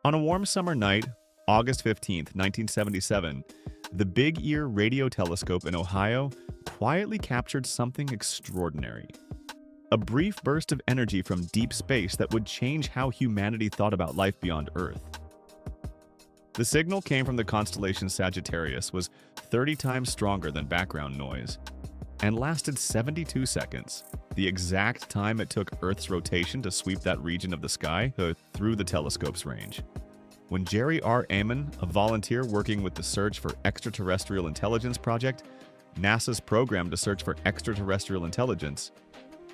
On a warm summer night, August 15th, 1977, the Big Ear radio telescope in Ohio quietly captured something extraordinary. A brief burst of energy from deep space that would change how humanity thought about life beyond Earth. The signal came from the constellation Sagittarius, was 30 times stronger than background noise, and lasted 72 seconds, the exact time it took Earth's rotation to sweep that region of the sky through the telescope's range. When Jerry R. Amon, a volunteer working with the Search for Extraterrestrial Intelligence project, NASA's program to search for extraterrestrial intelligence,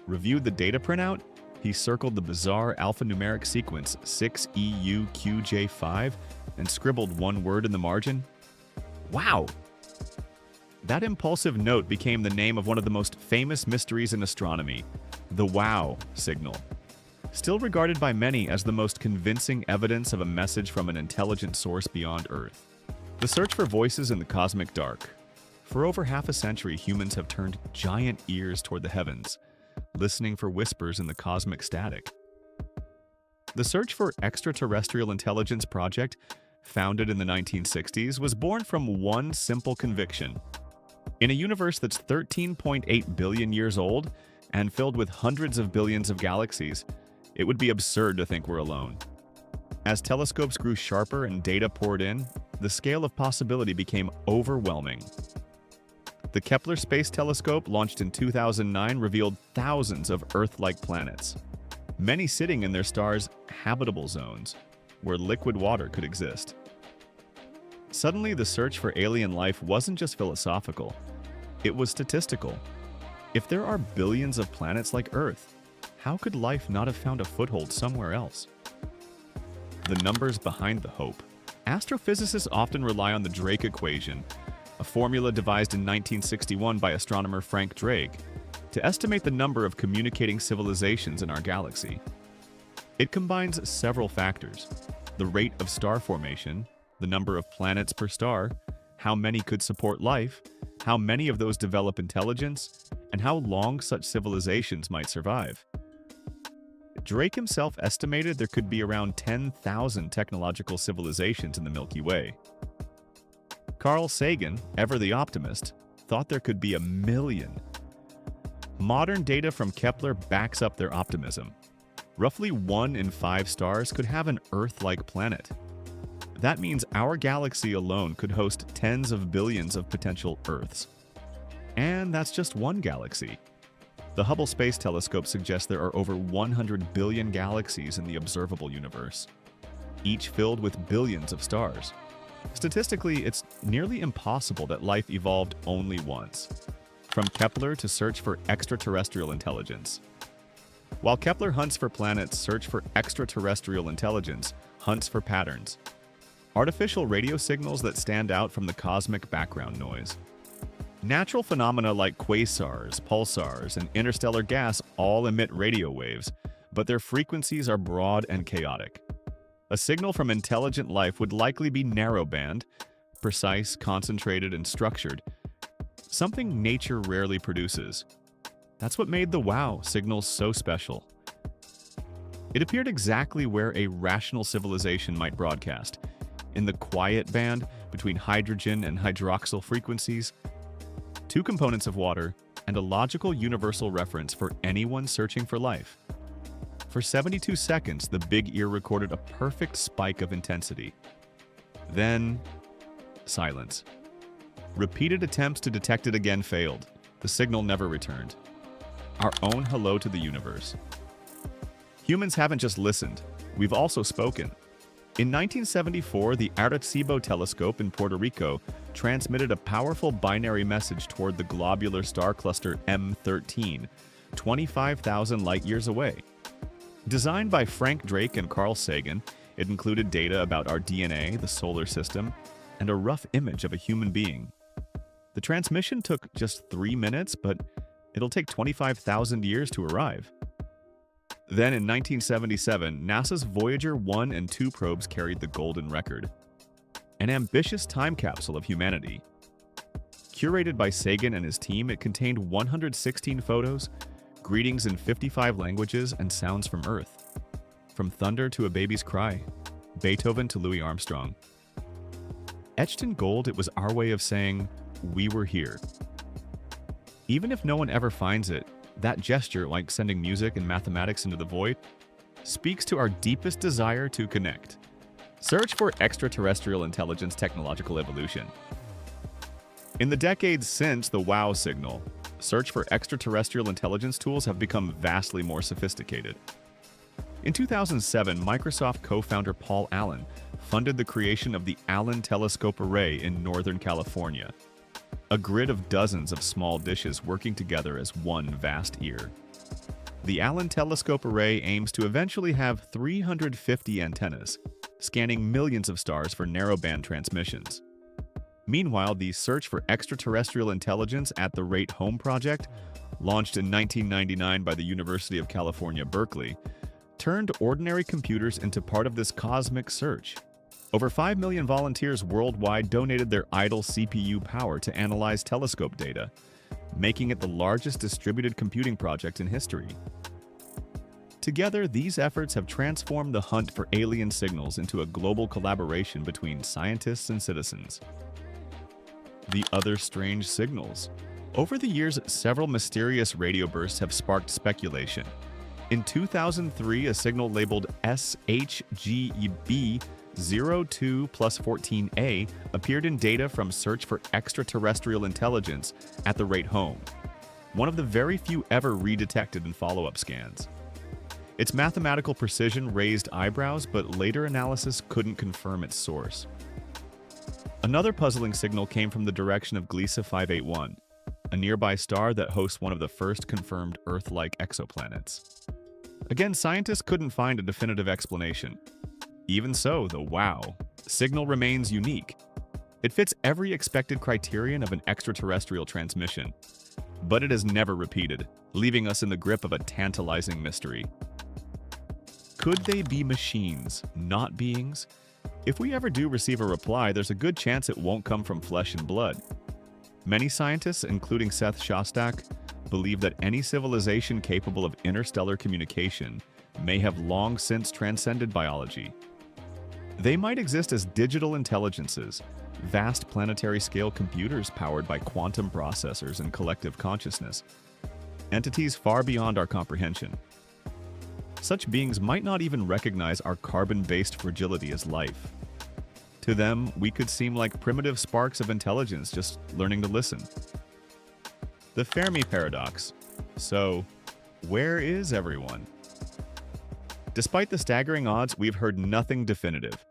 reviewed the data printout, he circled the bizarre alphanumeric sequence 6EUQJ5 and scribbled one word in the margin. Wow! That impulsive note became the name of one of the most famous mysteries in astronomy, the WOW signal. Still regarded by many as the most convincing evidence of a message from an intelligent source beyond Earth. The search for voices in the cosmic dark. For over half a century, humans have turned giant ears toward the heavens, listening for whispers in the cosmic static. The Search for Extraterrestrial Intelligence project, founded in the 1960s, was born from one simple conviction. In a universe that's 13.8 billion years old and filled with hundreds of billions of galaxies, it would be absurd to think we're alone. As telescopes grew sharper and data poured in, the scale of possibility became overwhelming. The Kepler Space Telescope, launched in 2009, revealed thousands of Earth-like planets, many sitting in their stars' habitable zones, where liquid water could exist. Suddenly, the search for alien life wasn't just philosophical, it was statistical. If there are billions of planets like Earth, how could life not have found a foothold somewhere else? The numbers behind the hope. Astrophysicists often rely on the Drake equation, a formula devised in 1961 by astronomer Frank Drake, to estimate the number of communicating civilizations in our galaxy. It combines several factors: the rate of star formation, the number of planets per star, how many could support life, how many of those develop intelligence, and how long such civilizations might survive. Drake himself estimated there could be around 10,000 technological civilizations in the Milky Way. Carl Sagan, ever the optimist, thought there could be 1 million. Modern data from Kepler backs up their optimism. Roughly 1 in 5 stars could have an Earth-like planet. That means our galaxy alone could host tens of billions of potential Earths. And that's just one galaxy. The Hubble Space Telescope suggests there are over 100 billion galaxies in the observable universe, each filled with billions of stars. Statistically, it's nearly impossible that life evolved only once. From Kepler to search for extraterrestrial intelligence. While Kepler hunts for planets, search for extraterrestrial intelligence hunts for patterns. Artificial radio signals that stand out from the cosmic background noise. Natural phenomena like quasars, pulsars, and interstellar gas all emit radio waves, but their frequencies are broad and chaotic. A signal from intelligent life would likely be narrowband, precise, concentrated, and structured, something nature rarely produces. That's what made the WOW signal so special. It appeared exactly where a rational civilization might broadcast, in the quiet band between hydrogen and hydroxyl frequencies, 2 components of water, and a logical universal reference for anyone searching for life. For 72 seconds, the Big Ear recorded a perfect spike of intensity. Then, silence. Repeated attempts to detect it again failed. The signal never returned. Our own hello to the universe. Humans haven't just listened, we've also spoken. In 1974, the Arecibo telescope in Puerto Rico transmitted a powerful binary message toward the globular star cluster M13, 25,000 light-years away. Designed by Frank Drake and Carl Sagan, it included data about our DNA, the solar system, and a rough image of a human being. The transmission took just 3 minutes, but it'll take 25,000 years to arrive. Then in 1977, NASA's Voyager 1 and 2 probes carried the Golden Record, an ambitious time capsule of humanity. Curated by Sagan and his team, it contained 116 photos, greetings in 55 languages, and sounds from Earth. From thunder to a baby's cry, Beethoven to Louis Armstrong. Etched in gold, it was our way of saying, we were here. Even if no one ever finds it, that gesture, like sending music and mathematics into the void, speaks to our deepest desire to connect. Search for extraterrestrial intelligence technological evolution. In the decades since the WOW signal, search for extraterrestrial intelligence tools have become vastly more sophisticated. In 2007, Microsoft co-founder Paul Allen funded the creation of the Allen Telescope Array in Northern California, a grid of dozens of small dishes working together as one vast ear. The Allen Telescope Array aims to eventually have 350 antennas, scanning millions of stars for narrowband transmissions. Meanwhile, the Search for Extraterrestrial Intelligence at the Rate Home project, launched in 1999 by the University of California, Berkeley, turned ordinary computers into part of this cosmic search. Over 5 million volunteers worldwide donated their idle CPU power to analyze telescope data, making it the largest distributed computing project in history. Together, these efforts have transformed the hunt for alien signals into a global collaboration between scientists and citizens. The other strange signals. Over the years, several mysterious radio bursts have sparked speculation. In 2003, a signal labeled SHGB 02+14A appeared in data from Search for Extraterrestrial Intelligence at the Rate Home, one of the very few ever redetected in follow-up scans. Its mathematical precision raised eyebrows, but later analysis couldn't confirm its source. Another puzzling signal came from the direction of Gliese 581, a nearby star that hosts one of the first confirmed Earth-like exoplanets. Again, scientists couldn't find a definitive explanation. Even so, the WOW signal remains unique. It fits every expected criterion of an extraterrestrial transmission, but it is never repeated, leaving us in the grip of a tantalizing mystery. Could they be machines, not beings? If we ever do receive a reply, there's a good chance it won't come from flesh and blood. Many scientists, including Seth Shostak, believe that any civilization capable of interstellar communication may have long since transcended biology. They might exist as digital intelligences, vast planetary-scale computers powered by quantum processors and collective consciousness, entities far beyond our comprehension. Such beings might not even recognize our carbon-based fragility as life. To them, we could seem like primitive sparks of intelligence just learning to listen. The Fermi Paradox. So, where is everyone? Despite the staggering odds, we've heard nothing definitive.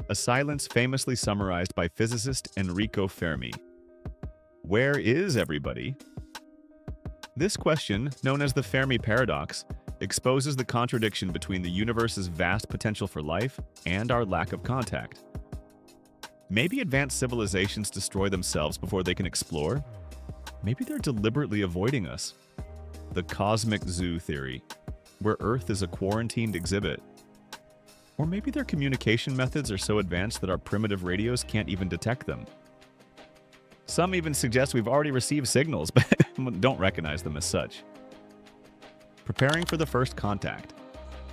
A silence famously summarized by physicist Enrico Fermi. Where is everybody? This question, known as the Fermi Paradox, exposes the contradiction between the universe's vast potential for life and our lack of contact. Maybe advanced civilizations destroy themselves before they can explore? Maybe they're deliberately avoiding us. The cosmic zoo theory, where Earth is a quarantined exhibit. Or maybe their communication methods are so advanced that our primitive radios can't even detect them. Some even suggest we've already received signals, but don't recognize them as such. Preparing for the first contact.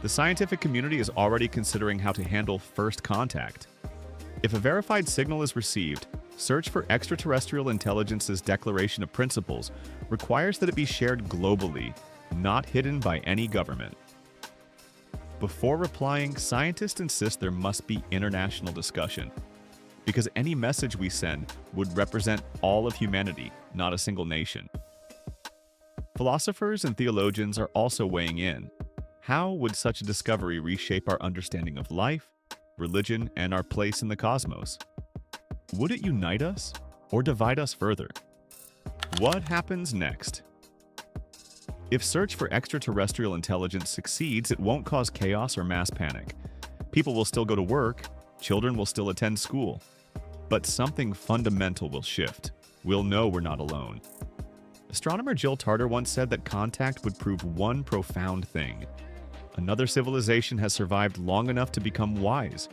The scientific community is already considering how to handle first contact. If a verified signal is received, Search for Extraterrestrial Intelligence's Declaration of Principles requires that it be shared globally, not hidden by any government. Before replying, scientists insist there must be international discussion, because any message we send would represent all of humanity, not a single nation. Philosophers and theologians are also weighing in. How would such a discovery reshape our understanding of life, religion, and our place in the cosmos? Would it unite us or divide us further? What happens next? If Search for Extraterrestrial Intelligence succeeds, it won't cause chaos or mass panic. People will still go to work, children will still attend school. But something fundamental will shift. We'll know we're not alone. Astronomer Jill Tarter once said that contact would prove one profound thing. Another civilization has survived long enough to become wise,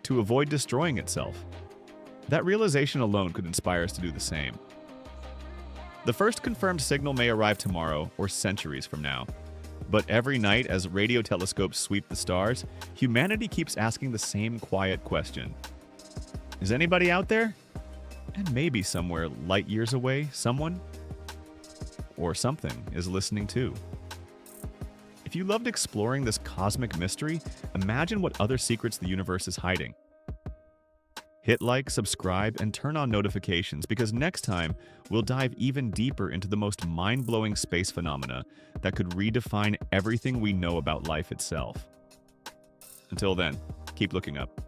to avoid destroying itself. That realization alone could inspire us to do the same. The first confirmed signal may arrive tomorrow or centuries from now. But every night, as radio telescopes sweep the stars, humanity keeps asking the same quiet question. Is anybody out there? And maybe somewhere light years away, someone or something is listening too. If you loved exploring this cosmic mystery, imagine what other secrets the universe is hiding. Hit like, subscribe, and turn on notifications because next time we'll dive even deeper into the most mind-blowing space phenomena that could redefine everything we know about life itself. Until then, keep looking up.